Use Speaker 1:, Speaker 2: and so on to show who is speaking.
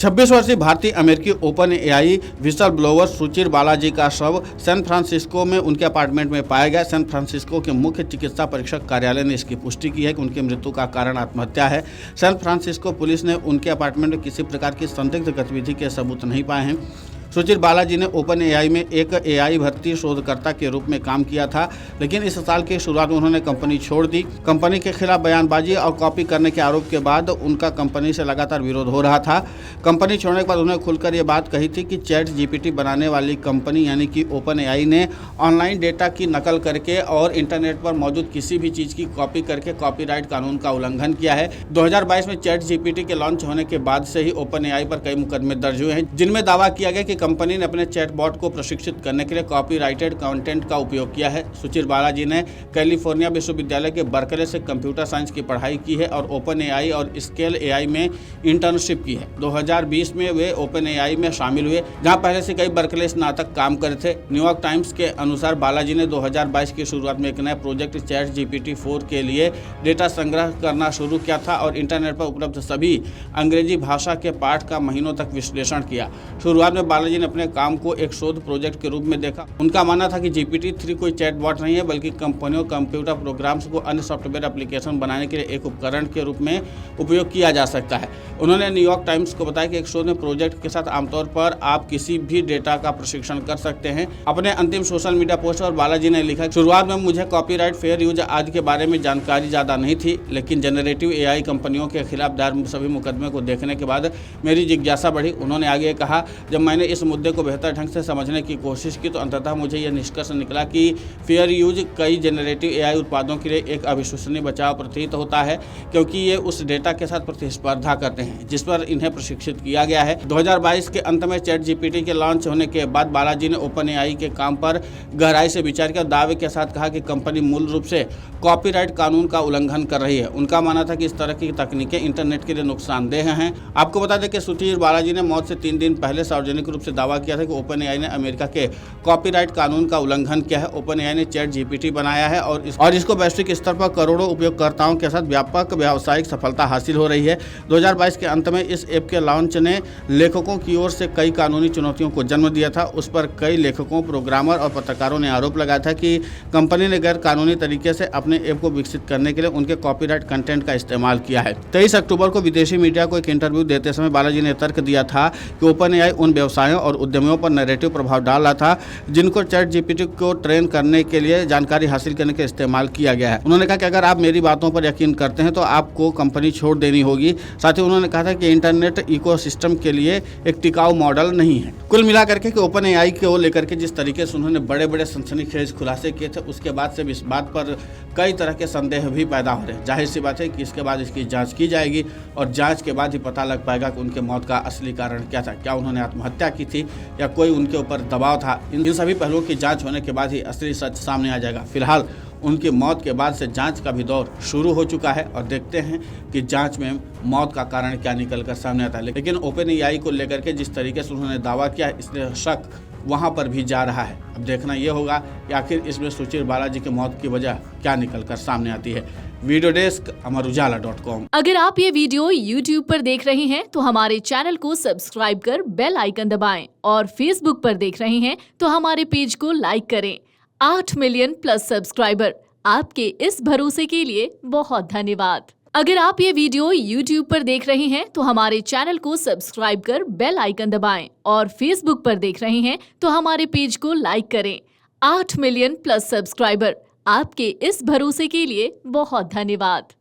Speaker 1: 26 वर्षीय भारतीय अमेरिकी OpenAI whistleblower Suchir Balaji का शव सैन फ्रांसिस्को में उनके अपार्टमेंट में पाया गया। सैन फ्रांसिस्को के मुख्य चिकित्सा परीक्षक कार्यालय ने इसकी पुष्टि की है कि उनकी मृत्यु का कारण आत्महत्या है। सैन फ्रांसिस्को पुलिस ने उनके अपार्टमेंट में किसी प्रकार की संदिग्ध गतिविधि के सबूत नहीं पाए हैं। सुचिर बालाजी ने ओपन एआई में एक एआई भर्ती शोधकर्ता के रूप में काम किया था, लेकिन इस साल की शुरुआत में उन्होंने कंपनी छोड़ दी। कंपनी के खिलाफ बयानबाजी और कॉपी करने के आरोप के बाद उनका कंपनी से लगातार विरोध हो रहा था। कंपनी छोड़ने के बाद उन्होंने खुलकर ये बात कही थी कि चैट जीपीटी बनाने वाली कंपनी यानी कि ओपन एआई ने ऑनलाइन डेटा की नकल करके और इंटरनेट पर मौजूद किसी भी चीज़ की कॉपी करके कॉपीराइट कानून का उल्लंघन किया है। 2022 में चैट जीपीटी के लॉन्च होने के बाद से ही ओपन एआई पर कई मुकदमे दर्ज हुए हैं, जिनमें दावा किया गया कि कंपनी ने अपने चैटबॉट को प्रशिक्षित करने के लिए कॉपीराइटेड कंटेंट का उपयोग किया है। सुचिर बालाजी ने कैलिफोर्निया विश्वविद्यालय के बर्कले से कंप्यूटर साइंस की पढ़ाई की है और ओपन एआई और स्केल एआई में इंटर्नशिप की है। 2020 में वे ओपन एआई में शामिल हुए, जहां पहले से कई बर्कले स्नातक काम करे थे। न्यूयॉर्क टाइम्स के अनुसार बालाजी ने 2022 की शुरुआत में एक नया प्रोजेक्ट चैट जीपीटी 4 के लिए डेटा संग्रह करना शुरू किया था और इंटरनेट पर उपलब्ध सभी अंग्रेजी भाषा के पाठ का महीनों तक विश्लेषण किया। शुरुआत में बालाजी ने अपने काम को एक शोध प्रोजेक्ट के रूप में देखा। उनका मानना था कि GPT-3 कोई चैटबॉट नहीं है, बल्कि कंपनियों कंप्यूटर प्रोग्राम्स को अन्य सॉफ्टवेयर एप्लीकेशन बनाने के लिए एक उपकरण के रूप में उपयोग किया जा सकता है। उन्होंने न्यूयॉर्क टाइम्स को बताया कि एक शोध में प्रोजेक्ट के साथ आमतौर पर आप किसी भी डेटा का प्रशिक्षण कर सकते हैं। अपने अंतिम सोशल मीडिया पोस्ट पर बालाजी ने लिखा, शुरुआत में मुझे कॉपीराइट, फेयर यूज आदि के बारे में जानकारी ज़्यादा नहीं थी, लेकिन जनरेटिव एआई कंपनियों के खिलाफ दायर सभी मुकदमे को देखने के बाद मेरी जिज्ञासा बढ़ी। उन्होंने आगे कहा, जब मैंने इस मुद्दे को बेहतर ढंग से समझने की कोशिश की तो अंततः मुझे यह निष्कर्ष निकला कि फेयर यूज कई जनरेटिव एआई उत्पादों के लिए एक अविश्वसनीय बचाव प्रतीत होता है, क्योंकि ये उस डेटा के साथ प्रतिस्पर्धा करते हैं जिस पर इन्हें प्रशिक्षित किया गया है। 2022 के अंत में चैट जीपीटी के लॉन्च होने के बाद बालाजी ने ओपन एआई के काम पर गहराई से विचार किया, दावे के साथ कहा कि कंपनी मूल रूप से कॉपीराइट कानून का उल्लंघन कर रही है। उनका मानना था कि इस तरह की तकनीकें इंटरनेट के लिए नुकसानदेह हैं। आपको बता दें कि सुचिर बालाजी ने मौत से 3 दिन पहले सार्वजनिक रूप से दावा किया था कि ओपन एआई ने अमेरिका के कॉपीराइट कानून का उल्लंघन किया है। ओपन एआई ने चैट जीपीटी बनाया है और इसको वैश्विक स्तर पर करोड़ों उपयोगकर्ताओं के साथ व्यापक व्यावसायिक सफलता हासिल हो रही है। 2022 के अंत में इस ऐप के लॉन्च ने लेखकों की ओर से कई कानूनी चुनौतियों को जन्म दिया था। उस पर कई लेखकों, प्रोग्रामर और पत्रकारों ने आरोप लगाया था कि कंपनी ने गैर कानूनी तरीके से अपने ऐप को विकसित करने के लिए उनके कॉपीराइट कंटेंट का इस्तेमाल किया है। 23 अक्टूबर को विदेशी मीडिया को एक इंटरव्यू देते समय बालाजी ने तर्क दिया था कि ओपन एआई उन व्यवसायों और उद्यमियों पर नैरेटिव प्रभाव डाल रहा था जिनको चैट जीपीटी को ट्रेन करने के लिए जानकारी हासिल करने के इस्तेमाल किया गया है। उन्होंने कहा कि अगर आप मेरी बातों पर यकीन करते हैं तो आपको कंपनी छोड़ देनी होगी। साथ ही उन्होंने कहा था कि इंटरनेट इकोसिस्टम के लिए एक टिकाऊ मॉडल नहीं है। कुल मिलाकर के ओपन एआई को लेकर के जिस तरीके से उन्होंने बड़े बड़े सनसनीखेज खुलासे किए थे, उसके बाद से इस बात पर कई तरह के संदेह भी पैदा हो रहे हैं। जाहिर सी बात है कि इसके बाद इसकी जांच की जाएगी और जांच के बाद ही पता लग पाएगा कि उनके मौत का असली कारण क्या था। क्या उन्होंने आत्महत्या की थी या कोई उनके ऊपर दबाव था? इन सभी पहलुओं की जांच होने के बाद ही असली सच सामने आ जाएगा। फिलहाल उनकी मौत के बाद से जांच का भी दौर शुरू हो चुका है और देखते हैं कि जांच में मौत का कारण क्या निकल कर सामने आता है। लेकिन ओपन एआई को लेकर के जिस तरीके से उन्होंने दावा किया है, इसलिए शक वहां पर भी जा रहा है। अब देखना यह होगा कि आखिर इसमें सुचिर बालाजी की मौत की वजह क्या निकल कर सामने आती है। वीडियो डेस्क अमरउजाला.com।
Speaker 2: अगर आप ये वीडियो YouTube पर देख रहे हैं तो हमारे चैनल को सब्सक्राइब कर बेल आइकन दबाएं और Facebook पर देख रहे हैं तो हमारे पेज को लाइक करें। 8 मिलियन प्लस सब्सक्राइबर, आपके इस भरोसे के लिए बहुत धन्यवाद। अगर आप ये वीडियो YouTube पर देख रहे हैं तो हमारे चैनल को सब्सक्राइब कर बेल आइकन दबाएं और Facebook पर देख रहे हैं तो हमारे पेज को लाइक करें। 8 मिलियन प्लस सब्सक्राइबर, आपके इस भरोसे के लिए बहुत धन्यवाद।